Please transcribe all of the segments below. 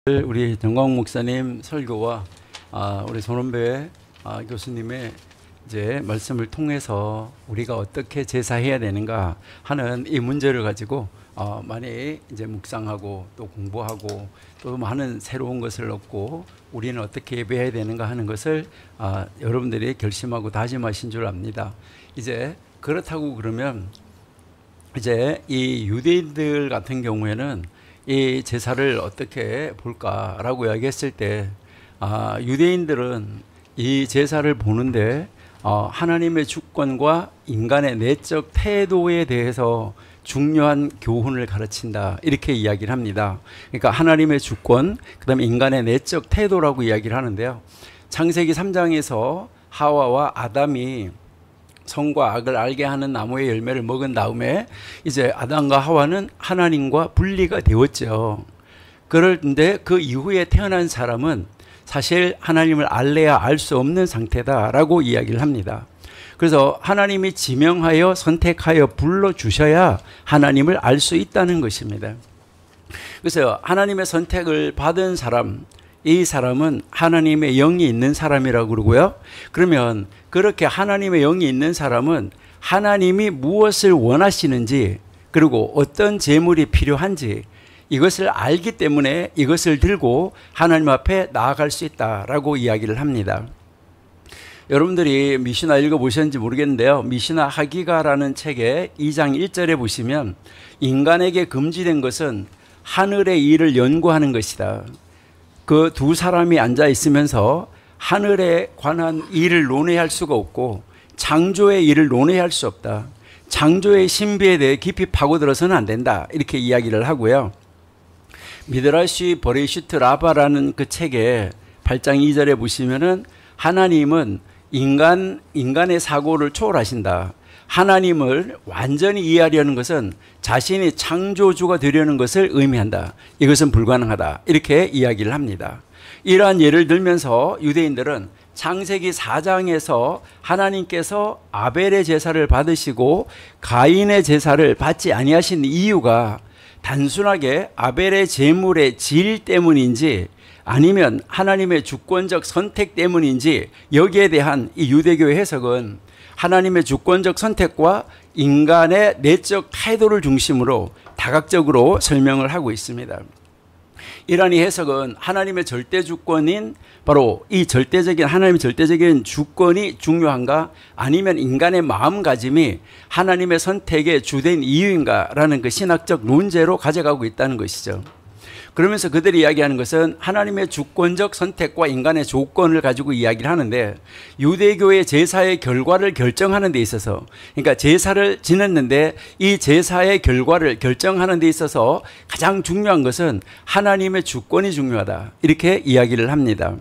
우리 정광 목사님 설교와 우리 손원배 교수님의 이제 말씀을 통해서 우리가 어떻게 제사해야 되는가 하는 이 문제를 가지고 많이 이제 묵상하고 또 공부하고 또 많은 새로운 것을 얻고 우리는 어떻게 예배해야 되는가 하는 것을 여러분들이 결심하고 다짐하신 줄 압니다. 이제 그렇다고 그러면 이제 이 유대인들 같은 경우에는 이 제사를 어떻게 볼까라고 이야기했을 때 유대인들은 이 제사를 보는데 하나님의 주권과 인간의 내적 태도에 대해서 중요한 교훈을 가르친다 이렇게 이야기를 합니다. 그러니까 하나님의 주권 그 다음에 인간의 내적 태도라고 이야기를 하는데요. 창세기 3장에서 하와와 아담이 선과 악을 알게 하는 나무의 열매를 먹은 다음에 이제 아담과 하와는 하나님과 분리가 되었죠. 그런데 그 이후에 태어난 사람은 사실 하나님을 알래야 알 수 없는 상태다라고 이야기를 합니다. 그래서 하나님이 지명하여 선택하여 불러주셔야 하나님을 알 수 있다는 것입니다. 그래서 하나님의 선택을 받은 사람, 이 사람은 하나님의 영이 있는 사람이라고 그러고요. 그러면 그렇게 하나님의 영이 있는 사람은 하나님이 무엇을 원하시는지 그리고 어떤 제물이 필요한지 이것을 알기 때문에 이것을 들고 하나님 앞에 나아갈 수 있다라고 이야기를 합니다. 여러분들이 미시나 읽어보셨는지 모르겠는데요. 미시나 하기가라는 책의 2장 1절에 보시면 인간에게 금지된 것은 하늘의 일을 연구하는 것이다. 그 두 사람이 앉아 있으면서 하늘에 관한 일을 논의할 수가 없고 창조의 일을 논의할 수 없다. 창조의 신비에 대해 깊이 파고들어서는 안 된다. 이렇게 이야기를 하고요. 미드라시 버레시트 라바라는 그 책의 8장 2절에 보시면은 하나님은 인간의 사고를 초월하신다. 하나님을 완전히 이해하려는 것은 자신이 창조주가 되려는 것을 의미한다. 이것은 불가능하다. 이렇게 이야기를 합니다. 이러한 예를 들면서 유대인들은 창세기 4장에서 하나님께서 아벨의 제사를 받으시고 가인의 제사를 받지 아니하신 이유가 단순하게 아벨의 제물의 질 때문인지 아니면 하나님의 주권적 선택 때문인지 여기에 대한 이 유대교의 해석은 하나님의 주권적 선택과 인간의 내적 태도를 중심으로 다각적으로 설명을 하고 있습니다. 이러한 이 해석은 하나님의 절대 주권인 바로 이 절대적인 하나님의 절대적인 주권이 중요한가 아니면 인간의 마음가짐이 하나님의 선택의 주된 이유인가라는 그 신학적 논제로 가져가고 있다는 것이죠. 그러면서 그들이 이야기하는 것은 하나님의 주권적 선택과 인간의 조건을 가지고 이야기를 하는데 유대교의 제사의 결과를 결정하는 데 있어서 그러니까 제사를 지냈는데 이 제사의 결과를 결정하는 데 있어서 가장 중요한 것은 하나님의 주권이 중요하다 이렇게 이야기를 합니다.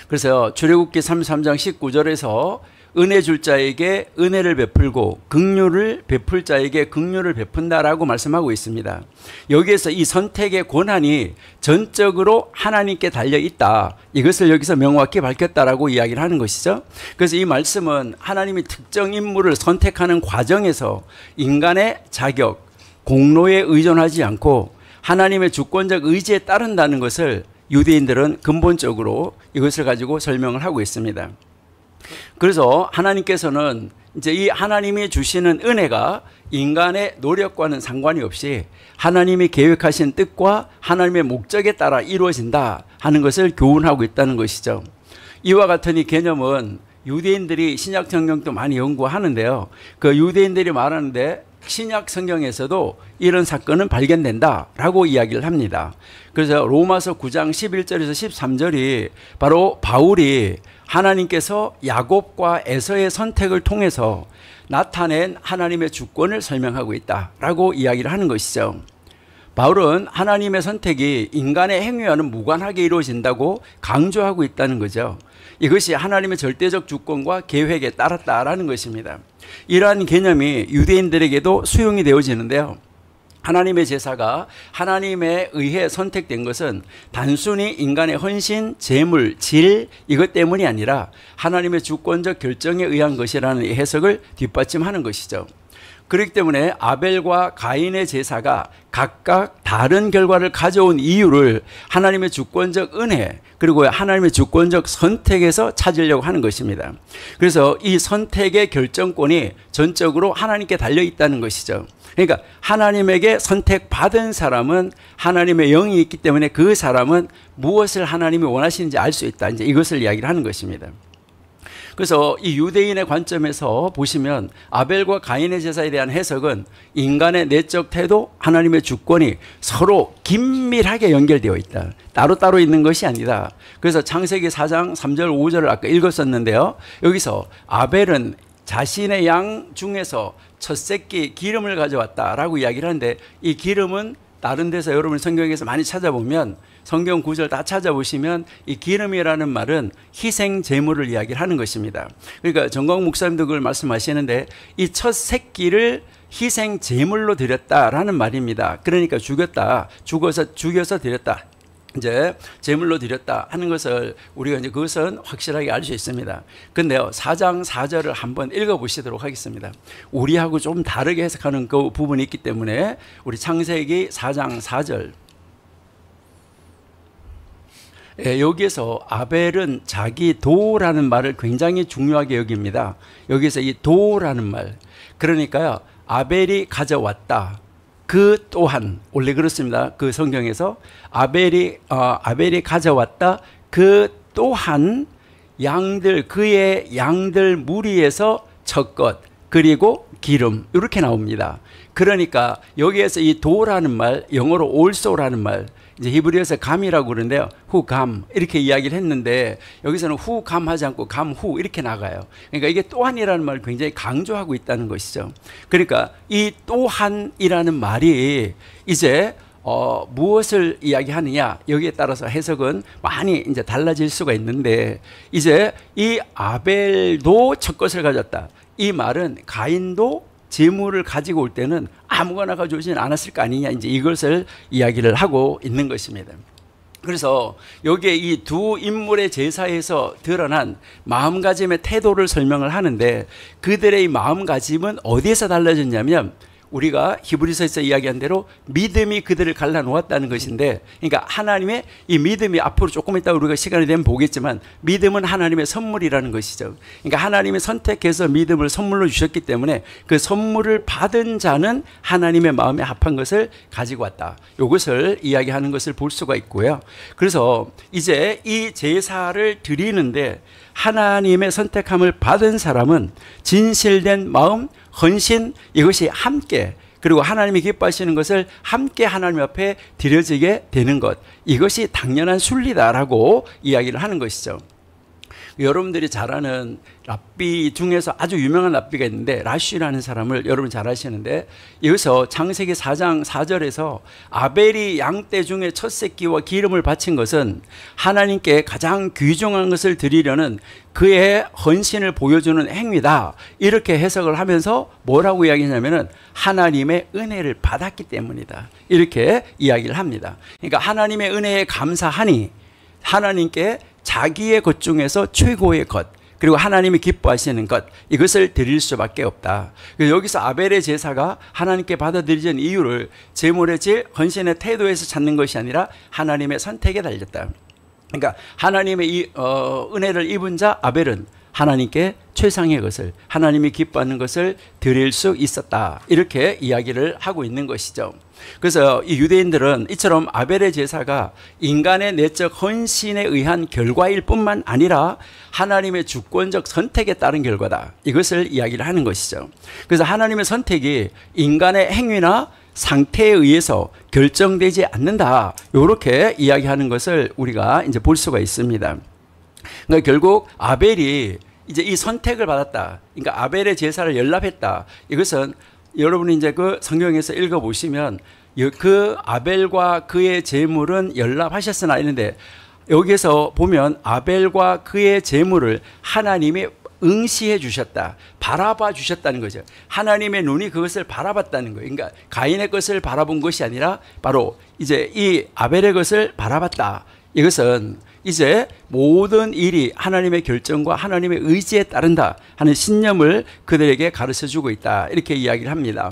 그래서 출애굽기 33장 19절에서 은혜 줄 자에게 은혜를 베풀고 긍휼을 베풀 자에게 긍휼을 베푼다라고 말씀하고 있습니다. 여기에서 이 선택의 권한이 전적으로 하나님께 달려 있다. 이것을 여기서 명확히 밝혔다라고 이야기를 하는 것이죠. 그래서 이 말씀은 하나님이 특정 인물을 선택하는 과정에서 인간의 자격, 공로에 의존하지 않고 하나님의 주권적 의지에 따른다는 것을 유대인들은 근본적으로 이것을 가지고 설명을 하고 있습니다. 그래서 하나님께서는 이제 이 하나님이 주시는 은혜가 인간의 노력과는 상관이 없이 하나님이 계획하신 뜻과 하나님의 목적에 따라 이루어진다 하는 것을 교훈하고 있다는 것이죠. 이와 같은 이 개념은 유대인들이 신약 성경도 많이 연구하는데요. 그 유대인들이 말하는데 신약 성경에서도 이런 사건은 발견된다라고 이야기를 합니다. 그래서 로마서 9장 11절에서 13절이 바로 바울이 하나님께서 야곱과 에서의 선택을 통해서 나타낸 하나님의 주권을 설명하고 있다라고 이야기를 하는 것이죠. 바울은 하나님의 선택이 인간의 행위와는 무관하게 이루어진다고 강조하고 있다는 거죠. 이것이 하나님의 절대적 주권과 계획에 따랐다라는 것입니다. 이러한 개념이 유대인들에게도 수용이 되어지는데요. 하나님의 제사가 하나님에 의해 선택된 것은 단순히 인간의 헌신, 제물, 질 이것 때문이 아니라 하나님의 주권적 결정에 의한 것이라는 해석을 뒷받침하는 것이죠. 그렇기 때문에 아벨과 가인의 제사가 각각 다른 결과를 가져온 이유를 하나님의 주권적 은혜 그리고 하나님의 주권적 선택에서 찾으려고 하는 것입니다. 그래서 이 선택의 결정권이 전적으로 하나님께 달려 있다는 것이죠. 그러니까 하나님에게 선택받은 사람은 하나님의 영이 있기 때문에 그 사람은 무엇을 하나님이 원하시는지 알 수 있다. 이제 이것을 이야기를 하는 것입니다. 그래서 이 유대인의 관점에서 보시면 아벨과 가인의 제사에 대한 해석은 인간의 내적 태도, 하나님의 주권이 서로 긴밀하게 연결되어 있다. 따로따로 있는 것이 아니다. 그래서 창세기 4장 3절 5절을 아까 읽었었는데요. 여기서 아벨은 자신의 양 중에서 첫 새끼 기름을 가져왔다라고 이야기를 하는데, 이 기름은 다른 데서 여러분 성경에서 많이 찾아보면 성경 구절 다 찾아보시면 이 기름이라는 말은 희생 제물을 이야기를 하는 것입니다. 그러니까 정광 목사님도 그걸 말씀하시는데 이 첫 새끼를 희생 제물로 드렸다라는 말입니다. 그러니까 죽여서 드렸다. 이제 제물로 드렸다 하는 것을 우리가 이제 그것은 확실하게 알 수 있습니다. 근데요, 4장 4절을 한번 읽어보시도록 하겠습니다. 우리하고 좀 다르게 해석하는 그 부분이 있기 때문에 우리 창세기 4장 4절. 여기에서 아벨은 자기 도라는 말을 굉장히 중요하게 여깁니다. 여기서 이 도라는 말, 그러니까요, 아벨이 가져왔다. 그 또한, 원래 그렇습니다. 그 성경에서 아벨이 가져왔다. 그 또한 그의 양들 무리에서 첫 것, 그리고 기름, 이렇게 나옵니다. 그러니까 여기에서 이 도라는 말, 영어로 also라는 말, 이제 히브리어에서 감이라고 그러는데요. 후감 이렇게 이야기를 했는데 여기서는 후감 하지 않고 감후 이렇게 나가요. 그러니까 이게 또한이라는 말을 굉장히 강조하고 있다는 것이죠. 그러니까 이 또한이라는 말이 이제 무엇을 이야기하느냐, 여기에 따라서 해석은 많이 이제 달라질 수가 있는데, 이제 이 아벨도 첫 것을 가졌다. 이 말은 가인도 제물을 가지고 올 때는 아무거나 가져오지는 않았을 거 아니냐, 이제 이것을 이야기를 하고 있는 것입니다. 그래서 여기에 이 두 인물의 제사에서 드러난 마음가짐의 태도를 설명을 하는데, 그들의 마음가짐은 어디에서 달라졌냐면 우리가 히브리서에서 이야기한 대로 믿음이 그들을 갈라놓았다는 것인데, 그러니까 하나님의 이 믿음이, 앞으로 조금 이따 우리가 시간이 되면 보겠지만 믿음은 하나님의 선물이라는 것이죠. 그러니까 하나님이 선택해서 믿음을 선물로 주셨기 때문에 그 선물을 받은 자는 하나님의 마음에 합한 것을 가지고 왔다. 이것을 이야기하는 것을 볼 수가 있고요. 그래서 이제 이 제사를 드리는데 하나님의 선택함을 받은 사람은 진실된 마음, 헌신, 이것이 함께, 그리고 하나님이 기뻐하시는 것을 함께 하나님 앞에 드려지게 되는 것, 이것이 당연한 순리다라고 이야기를 하는 것이죠. 여러분들이 잘 아는 랍비 중에서 아주 유명한 랍비가 있는데, 라쉬라는 사람을 여러분 잘 아시는데, 여기서 창세기 4장 4절에서 아벨이 양떼 중에 첫 새끼와 기름을 바친 것은 하나님께 가장 귀중한 것을 드리려는 그의 헌신을 보여주는 행위다, 이렇게 해석을 하면서 뭐라고 이야기하냐면은 하나님의 은혜를 받았기 때문이다, 이렇게 이야기를 합니다. 그러니까 하나님의 은혜에 감사하니 하나님께 자기의 것 중에서 최고의 것, 그리고 하나님이 기뻐하시는 것, 이것을 드릴 수밖에 없다. 여기서 아벨의 제사가 하나님께 받아들이는 이유를 제물의 질, 헌신의 태도에서 찾는 것이 아니라 하나님의 선택에 달렸다. 그러니까 하나님의 이 은혜를 입은 자 아벨은 하나님께 최상의 것을, 하나님이 기뻐하는 것을 드릴 수 있었다, 이렇게 이야기를 하고 있는 것이죠. 그래서 이 유대인들은 이처럼 아벨의 제사가 인간의 내적 헌신에 의한 결과일 뿐만 아니라 하나님의 주권적 선택에 따른 결과다, 이것을 이야기를 하는 것이죠. 그래서 하나님의 선택이 인간의 행위나 상태에 의해서 결정되지 않는다, 이렇게 이야기하는 것을 우리가 이제 볼 수가 있습니다. 그러니까 결국 아벨이 이제 이 선택을 받았다, 그러니까 아벨의 제사를 연락했다, 이것은 여러분이 이제 그 성경에서 읽어보시면 그 아벨과 그의 제물은 연락하셨으나 이런데, 여기에서 보면 아벨과 그의 제물을 하나님이 응시해 주셨다, 바라봐 주셨다는 거죠. 하나님의 눈이 그것을 바라봤다는 거예요. 그러니까 가인의 것을 바라본 것이 아니라 바로 이제 이 아벨의 것을 바라봤다. 이것은 이제 모든 일이 하나님의 결정과 하나님의 의지에 따른다 하는 신념을 그들에게 가르쳐주고 있다, 이렇게 이야기를 합니다.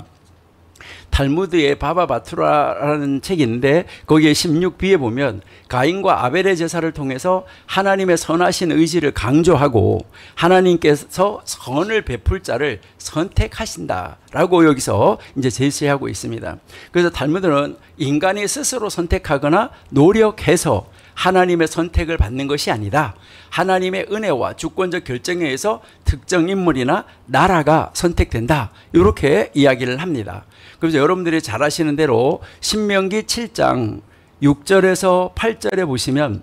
탈무드의 바바바투라라는 책이 있는데 거기에 16b에 보면 가인과 아벨의 제사를 통해서 하나님의 선하신 의지를 강조하고 하나님께서 선을 베풀 자를 선택하신다라고 여기서 이제 제시하고 있습니다. 그래서 탈무드는 인간이 스스로 선택하거나 노력해서 하나님의 선택을 받는 것이 아니다, 하나님의 은혜와 주권적 결정에 의해서 특정 인물이나 나라가 선택된다, 이렇게 이야기를 합니다. 그래서 여러분들이 잘 아시는 대로 신명기 7장 6절에서 8절에 보시면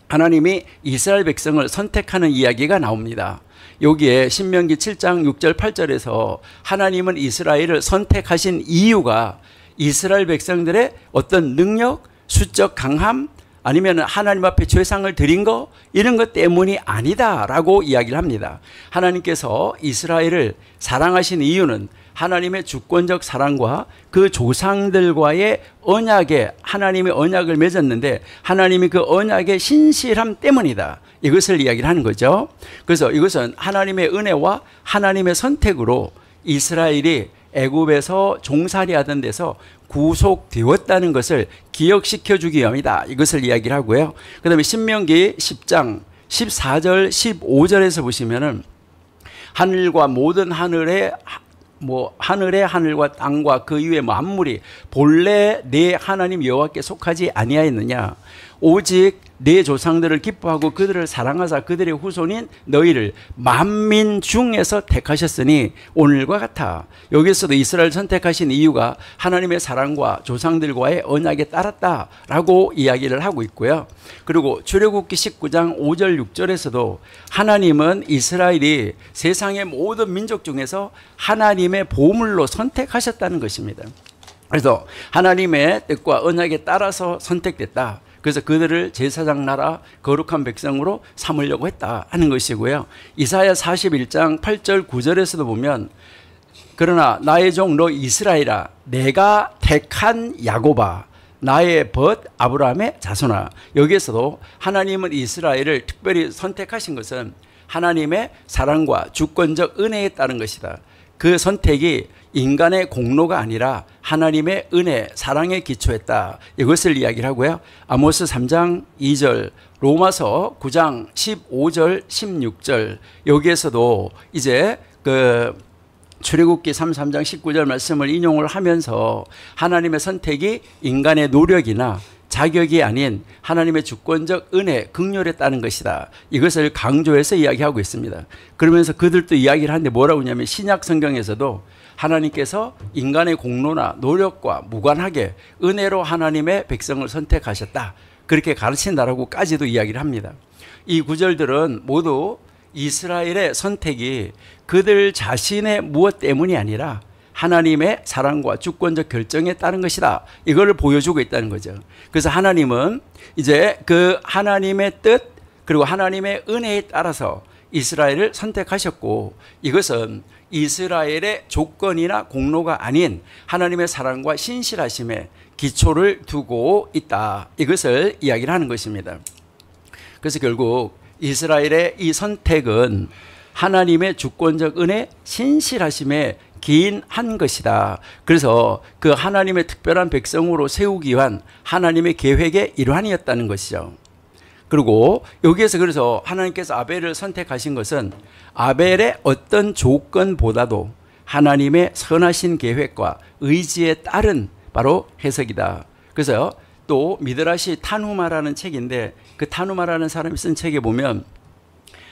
하나님이 이스라엘 백성을 선택하는 이야기가 나옵니다. 여기에 신명기 7장 6절 8절에서 하나님은 이스라엘을 선택하신 이유가 이스라엘 백성들의 어떤 능력, 수적 강함, 아니면 하나님 앞에 죄상을 드린 거, 이런 것 때문이 아니다라고 이야기를 합니다. 하나님께서 이스라엘을 사랑하신 이유는 하나님의 주권적 사랑과 그 조상들과의 언약에 하나님의 언약을 맺었는데 하나님이 그 언약의 신실함 때문이다, 이것을 이야기를 하는 거죠. 그래서 이것은 하나님의 은혜와 하나님의 선택으로 이스라엘이 애굽에서 종살이 하던 데서 구속되었다는 것을 기억시켜 주기 위함이다, 이것을 이야기를 하고요. 그 다음에 신명기 10장 14절 15절에서 보시면은 하늘과 모든 하늘의 하늘과 땅과 그 위의 만물이 본래 내 하나님 여호와께 속하지 아니하였느냐, 오직 내 조상들을 기뻐하고 그들을 사랑하사 그들의 후손인 너희를 만민 중에서 택하셨으니 오늘과 같아. 여기서도 이스라엘 선택하신 이유가 하나님의 사랑과 조상들과의 언약에 따랐다라고 이야기를 하고 있고요. 그리고 출애굽기 19장 5절 6절에서도 하나님은 이스라엘이 세상의 모든 민족 중에서 하나님의 보물로 선택하셨다는 것입니다. 그래서 하나님의 뜻과 언약에 따라서 선택됐다. 그래서 그들을 제사장 나라 거룩한 백성으로 삼으려고 했다 하는 것이고요. 이사야 41장 8절 9절에서도 보면 그러나 나의 종 너 이스라엘아, 내가 택한 야곱아, 나의 벗 아브라함의 자손아. 여기에서도 하나님은 이스라엘을 특별히 선택하신 것은 하나님의 사랑과 주권적 은혜에 따른 것이다. 그 선택이 인간의 공로가 아니라 하나님의 은혜, 사랑에 기초했다, 이것을 이야기를 하고요. 아모스 3장 2절, 로마서 9장 15절 16절, 여기에서도 이제 그 출애굽기 33장 19절 말씀을 인용을 하면서 하나님의 선택이 인간의 노력이나 자격이 아닌 하나님의 주권적 은혜, 긍휼에 따른 것이다, 이것을 강조해서 이야기하고 있습니다. 그러면서 그들도 이야기를 하는데 뭐라고 하냐면 신약 성경에서도 하나님께서 인간의 공로나 노력과 무관하게 은혜로 하나님의 백성을 선택하셨다, 그렇게 가르친다라고까지도 이야기를 합니다. 이 구절들은 모두 이스라엘의 선택이 그들 자신의 무엇 때문이 아니라 하나님의 사랑과 주권적 결정에 따른 것이다, 이걸 보여주고 있다는 거죠. 그래서 하나님은 이제 그 하나님의 뜻 그리고 하나님의 은혜에 따라서 이스라엘을 선택하셨고, 이것은 이스라엘의 조건이나 공로가 아닌 하나님의 사랑과 신실하심에 기초를 두고 있다, 이것을 이야기를 하는 것입니다. 그래서 결국 이스라엘의 이 선택은 하나님의 주권적 은혜, 신실하심에 기인한 것이다. 그래서 그 하나님의 특별한 백성으로 세우기 위한 하나님의 계획의 일환이었다는 것이죠. 그리고 여기에서 그래서 하나님께서 아벨을 선택하신 것은 아벨의 어떤 조건보다도 하나님의 선하신 계획과 의지에 따른 바로 해석이다. 그래서 또 미드라시 타누마라는 책인데 그 타누마라는 사람이 쓴 책에 보면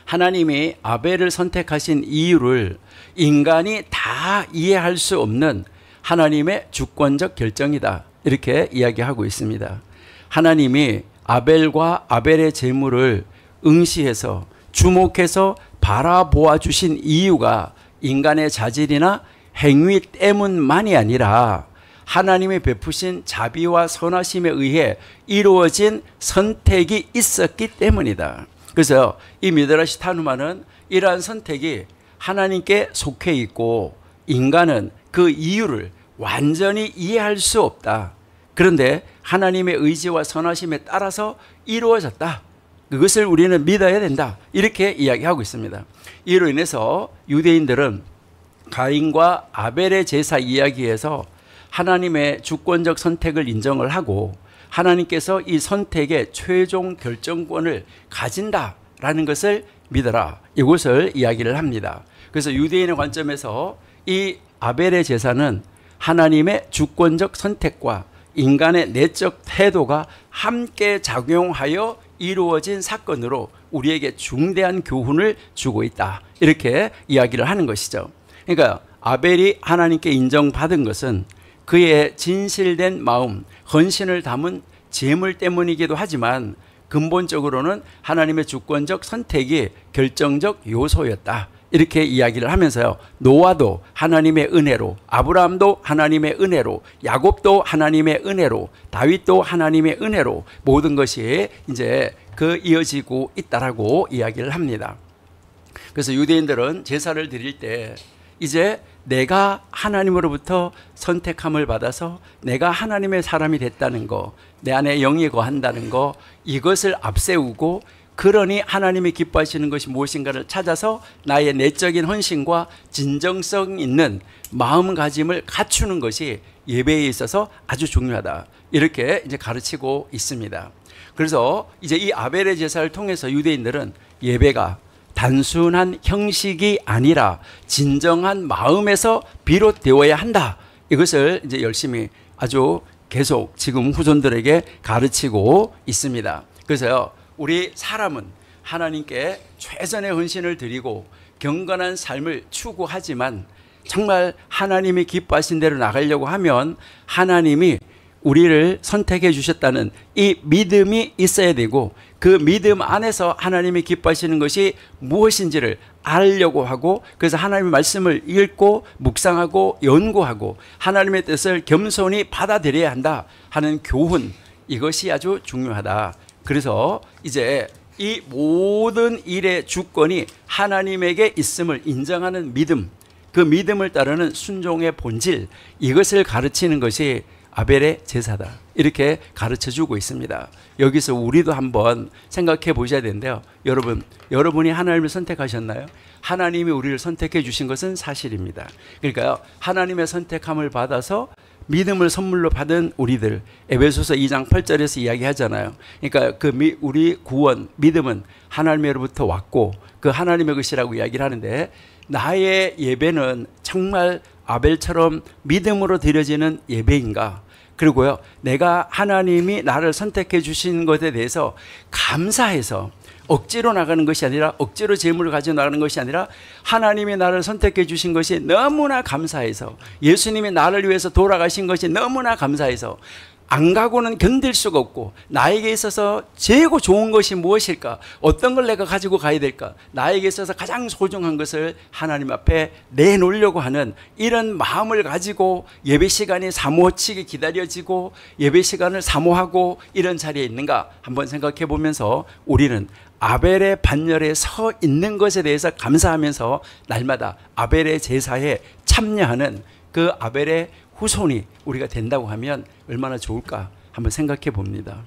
하나님이 아벨을 선택하신 이유를 인간이 다 이해할 수 없는 하나님의 주권적 결정이다, 이렇게 이야기하고 있습니다. 하나님이 아벨과 아벨의 제물을 응시해서 주목해서 바라보아 주신 이유가 인간의 자질이나 행위 때문만이 아니라 하나님이 베푸신 자비와 선하심에 의해 이루어진 선택이 있었기 때문이다. 그래서 이 미드라시 타누마는 이러한 선택이 하나님께 속해 있고 인간은 그 이유를 완전히 이해할 수 없다. 그런데 하나님의 의지와 선하심에 따라서 이루어졌다, 그것을 우리는 믿어야 된다. 이렇게 이야기하고 있습니다. 이로 인해서 유대인들은 가인과 아벨의 제사 이야기에서 하나님의 주권적 선택을 인정을 하고 하나님께서 이 선택의 최종 결정권을 가진다라는 것을 믿어라. 이것을 이야기를 합니다. 그래서 유대인의 관점에서 이 아벨의 제사는 하나님의 주권적 선택과 인간의 내적 태도가 함께 작용하여 이루어진 사건으로 우리에게 중대한 교훈을 주고 있다. 이렇게 이야기를 하는 것이죠. 그러니까 아벨이 하나님께 인정받은 것은 그의 진실된 마음, 헌신을 담은 제물 때문이기도 하지만 근본적으로는 하나님의 주권적 선택이 결정적 요소였다. 이렇게 이야기를 하면서요. 노아도 하나님의 은혜로, 아브라함도 하나님의 은혜로, 야곱도 하나님의 은혜로, 다윗도 하나님의 은혜로 모든 것이 이제 이어지고 있다라고 이야기를 합니다. 그래서 유대인들은 제사를 드릴 때 이제 내가 하나님으로부터 선택함을 받아서 내가 하나님의 사람이 됐다는 거, 내 안에 영이 거한다는 거, 이것을 앞세우고 그러니 하나님이 기뻐하시는 것이 무엇인가를 찾아서 나의 내적인 헌신과 진정성 있는 마음가짐을 갖추는 것이 예배에 있어서 아주 중요하다. 이렇게 이제 가르치고 있습니다. 그래서 이제 이 아벨의 제사를 통해서 유대인들은 예배가 단순한 형식이 아니라 진정한 마음에서 비롯되어야 한다. 이것을 이제 열심히 아주 계속 지금 후손들에게 가르치고 있습니다. 그래서요, 우리 사람은 하나님께 최선의 헌신을 드리고 경건한 삶을 추구하지만 정말 하나님이 기뻐하신 대로 나가려고 하면 하나님이 우리를 선택해 주셨다는 이 믿음이 있어야 되고 그 믿음 안에서 하나님이 기뻐하시는 것이 무엇인지를 알려고 하고 그래서 하나님의 말씀을 읽고 묵상하고 연구하고 하나님의 뜻을 겸손히 받아들여야 한다 하는 교훈, 이것이 아주 중요하다. 그래서 이제 이 모든 일의 주권이 하나님에게 있음을 인정하는 믿음, 그 믿음을 따르는 순종의 본질, 이것을 가르치는 것이 아벨의 제사다. 이렇게 가르쳐주고 있습니다. 여기서 우리도 한번 생각해 보셔야 되는데요. 여러분이 하나님을 선택하셨나요? 하나님이 우리를 선택해 주신 것은 사실입니다. 그러니까요, 하나님의 선택함을 받아서 믿음을 선물로 받은 우리들, 에베소서 2장 8절에서 이야기하잖아요. 그러니까 우리 구원, 믿음은 하나님으로부터 왔고 그 하나님의 것이라고 이야기를 하는데, 나의 예배는 정말 아벨처럼 믿음으로 드려지는 예배인가? 그리고요, 내가 하나님이 나를 선택해 주신 것에 대해서 감사해서 억지로 나가는 것이 아니라, 억지로 재물을 가지고 나가는 것이 아니라 하나님이 나를 선택해 주신 것이 너무나 감사해서, 예수님이 나를 위해서 돌아가신 것이 너무나 감사해서 안 가고는 견딜 수가 없고, 나에게 있어서 최고 좋은 것이 무엇일까? 어떤 걸 내가 가지고 가야 될까? 나에게 있어서 가장 소중한 것을 하나님 앞에 내놓으려고 하는 이런 마음을 가지고 예배 시간이 사모치게 기다려지고 예배 시간을 사모하고 이런 자리에 있는가 한번 생각해 보면서 우리는 아벨의 반열에 서 있는 것에 대해서 감사하면서 날마다 아벨의 제사에 참여하는 그 아벨의 후손이 우리가 된다고 하면 얼마나 좋을까 한번 생각해 봅니다.